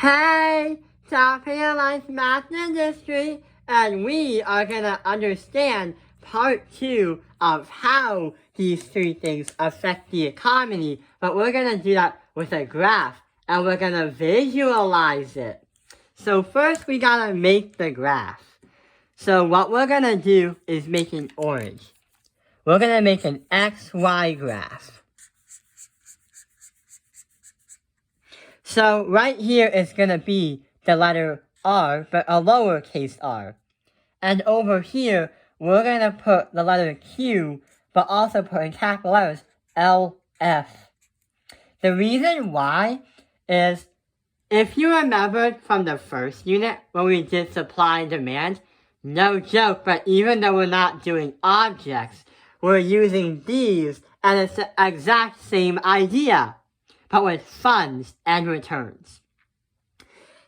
Hey, Top Analyze Math Industry, and we are gonna understand part 2 of how these three things affect the economy, but we're gonna do that with a graph, and we're gonna visualize it. So first we gotta make the graph. So what we're gonna do is make an orange. We're gonna make an XY graph. So right here is going to be the letter R, but a lowercase r. And over here, we're going to put the letter Q, but also put in capital letters LF. The reason why is, if you remembered from the first unit when we did supply and demand, no joke, but even though we're not doing objects, we're using these, and it's the exact same idea, but with funds and returns.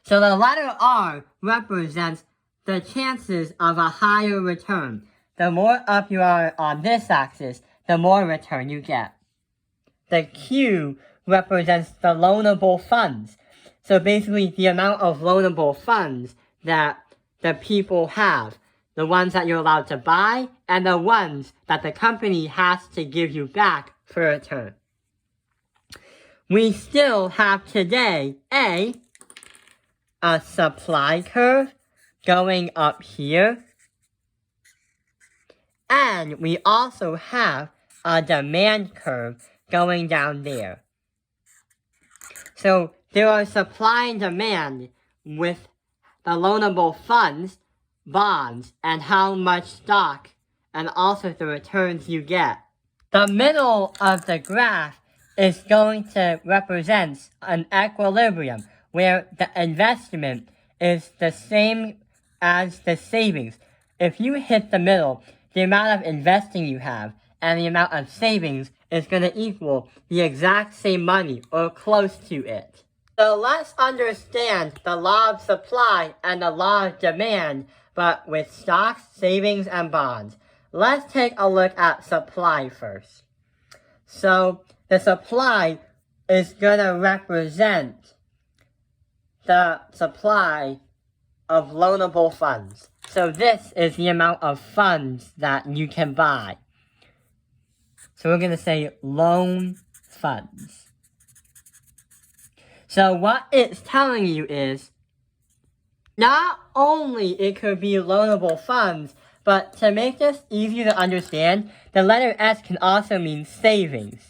So the letter R represents the chances of a higher return. The more up you are on this axis, the more return you get. The Q represents the loanable funds. So basically the amount of loanable funds that the people have. The ones that you're allowed to buy and the ones that the company has to give you back for a return. We still have today a supply curve going up here. And we also have a demand curve going down there. So there are supply and demand with the loanable funds, bonds, and how much stock, and also the returns you get. The middle of the graph is going to represent an equilibrium where the investment is the same as the savings. If you hit the middle, the amount of investing you have and the amount of savings is going to equal the exact same money or close to it. So let's understand the law of supply and the law of demand, but with stocks, savings, and bonds. Let's take a look at supply first. So the supply is going to represent the supply of loanable funds. So this is the amount of funds that you can buy. So we're going to say loan funds. So what it's telling you is, not only it could be loanable funds, but to make this easier to understand, the letter S can also mean savings.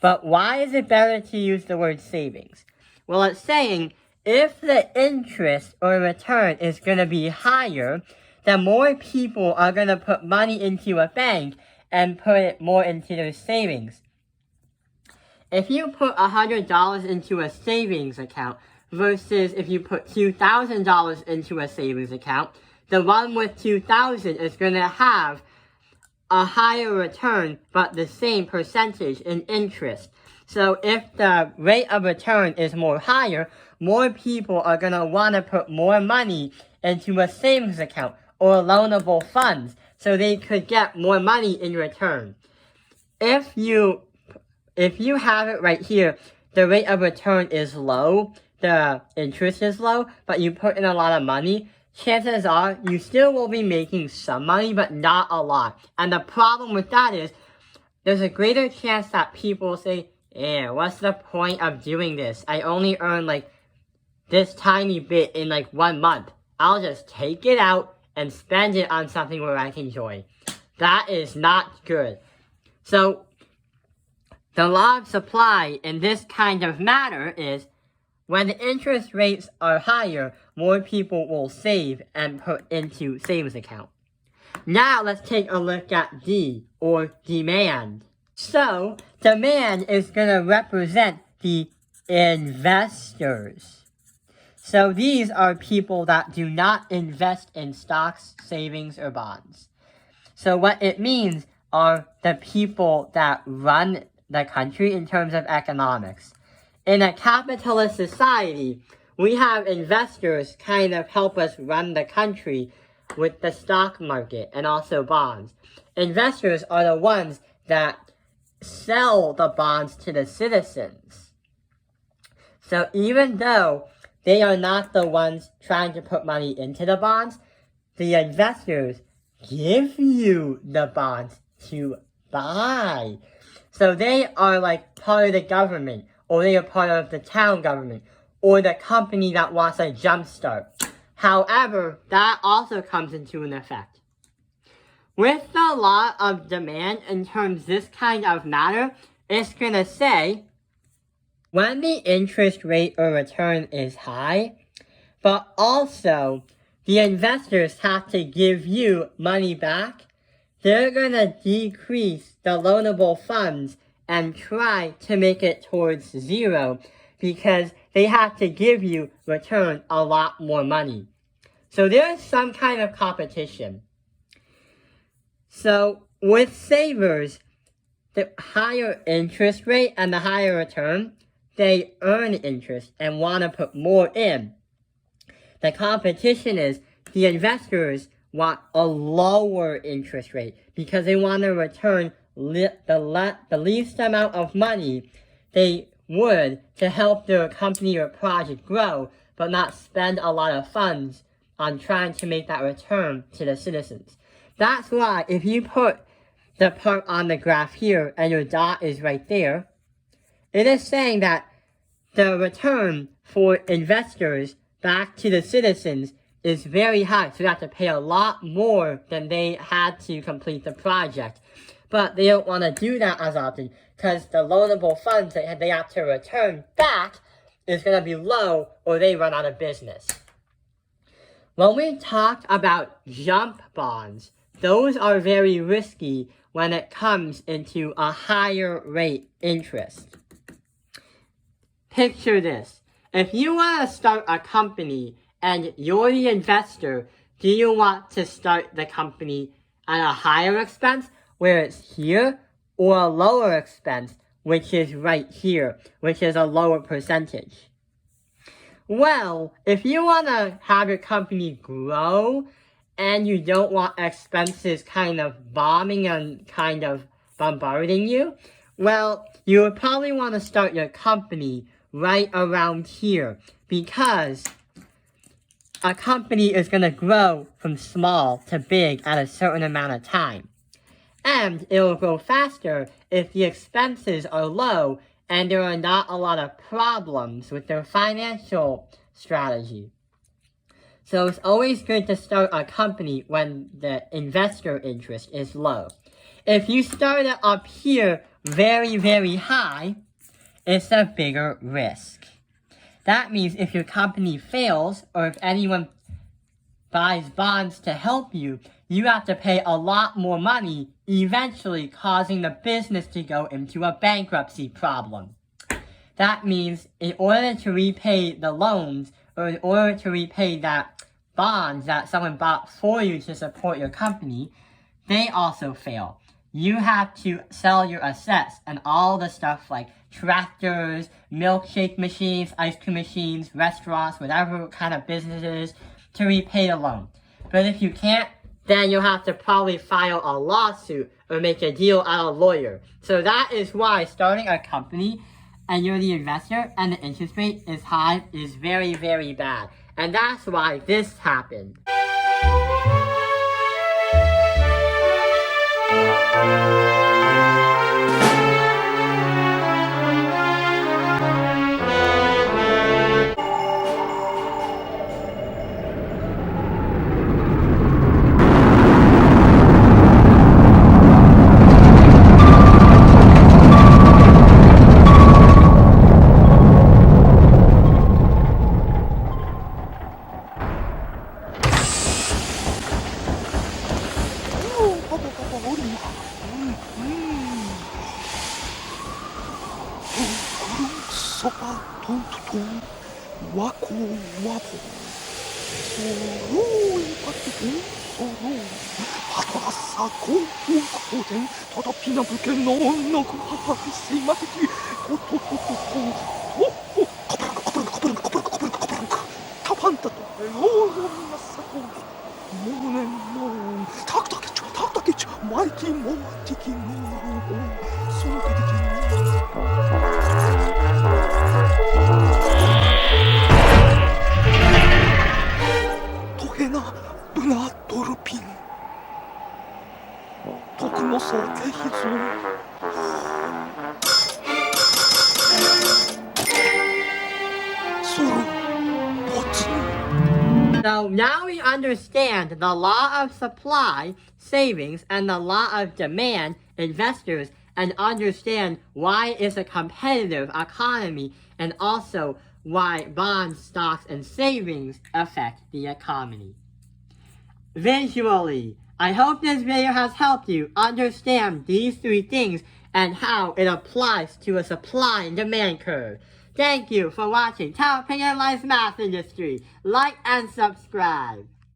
But why is it better to use the word savings? Well, it's saying if the interest or return is going to be higher, then more people are going to put money into a bank and put it more into their savings. If you put $100 into a savings account versus if you put $2,000 into a savings account, the one with $2,000 is going to have a higher return, but the same percentage in interest. So if the rate of return is more higher, more people are going to want to put more money into a savings account or loanable funds so they could get more money in return. If you have it right here, the rate of return is low, the interest is low, but you put in a lot of money, chances are you still will be making some money, but not a lot. And the problem with that is, there's a greater chance that people say, what's the point of doing this? I only earn like this tiny bit in like 1 month. I'll just take it out and spend it on something where I can enjoy. That is not good. So, the law of supply in this kind of matter is, when the interest rates are higher, more people will save and put into savings account. Now let's take a look at D, or demand. So, demand is going to represent the investors. So these are people that do not invest in stocks, savings, or bonds. So what it means are the people that run the country in terms of economics. In a capitalist society, we have investors kind of help us run the country with the stock market and also bonds. Investors are the ones that sell the bonds to the citizens. So even though they are not the ones trying to put money into the bonds. The investors give you the bonds to buy. So they are like part of the government, or they are part of the town government, or the company that wants a jumpstart. However, that also comes into an effect. With a lot of demand in terms of this kind of matter, it's going to say when the interest rate or return is high, but also the investors have to give you money back, they're going to decrease the loanable funds and try to make it towards zero because they have to give you return a lot more money. So there's some kind of competition. So with savers, the higher interest rate and the higher return, they earn interest and want to put more in. The competition is the investors want a lower interest rate because they want to return the least amount of money they would to help their company or project grow, but not spend a lot of funds on trying to make that return to the citizens. That's why if you put the part on the graph here and your dot is right there, it is saying that the return for investors back to the citizens is very high, so they have to pay a lot more than they had to complete the project. But they don't want to do that as often because the loanable funds that they have to return back is going to be low or they run out of business. When we talk about jump bonds, those are very risky when it comes into a higher rate interest. Picture this. If you want to start a company and you're the investor, do you want to start the company at a higher expense, where it's here, or a lower expense, which is right here, which is a lower percentage? Well, if you want to have your company grow and you don't want expenses kind of bombing and kind of bombarding you, well, you would probably want to start your company right around here because a company is going to grow from small to big at a certain amount of time. And it will grow faster if the expenses are low and there are not a lot of problems with their financial strategy. So it's always good to start a company when the investor interest is low. If you start it up here very, very high, it's a bigger risk. That means if your company fails or if anyone buys bonds to help you, you have to pay a lot more money, eventually causing the business to go into a bankruptcy problem. That means in order to repay the loans, or in order to repay that bonds that someone bought for you to support your company, they also fail. You have to sell your assets and all the stuff like tractors, milkshake machines, ice cream machines, restaurants, whatever kind of businesses, to repay the loan. But if you can't, then you'll have to probably file a lawsuit or make a deal at a lawyer. So that is why starting a company and you're the investor and the interest rate is high is very, very bad. And that's why this happened. So now we understand the law of supply, savings, and the law of demand, investors, and understand why it's a competitive economy and also why bonds, stocks, and savings affect the economy. Visually, I hope this video has helped you understand these three things and how it applies to a supply and demand curve. Thank you for watching Top Analyze Math Industry. Like and subscribe.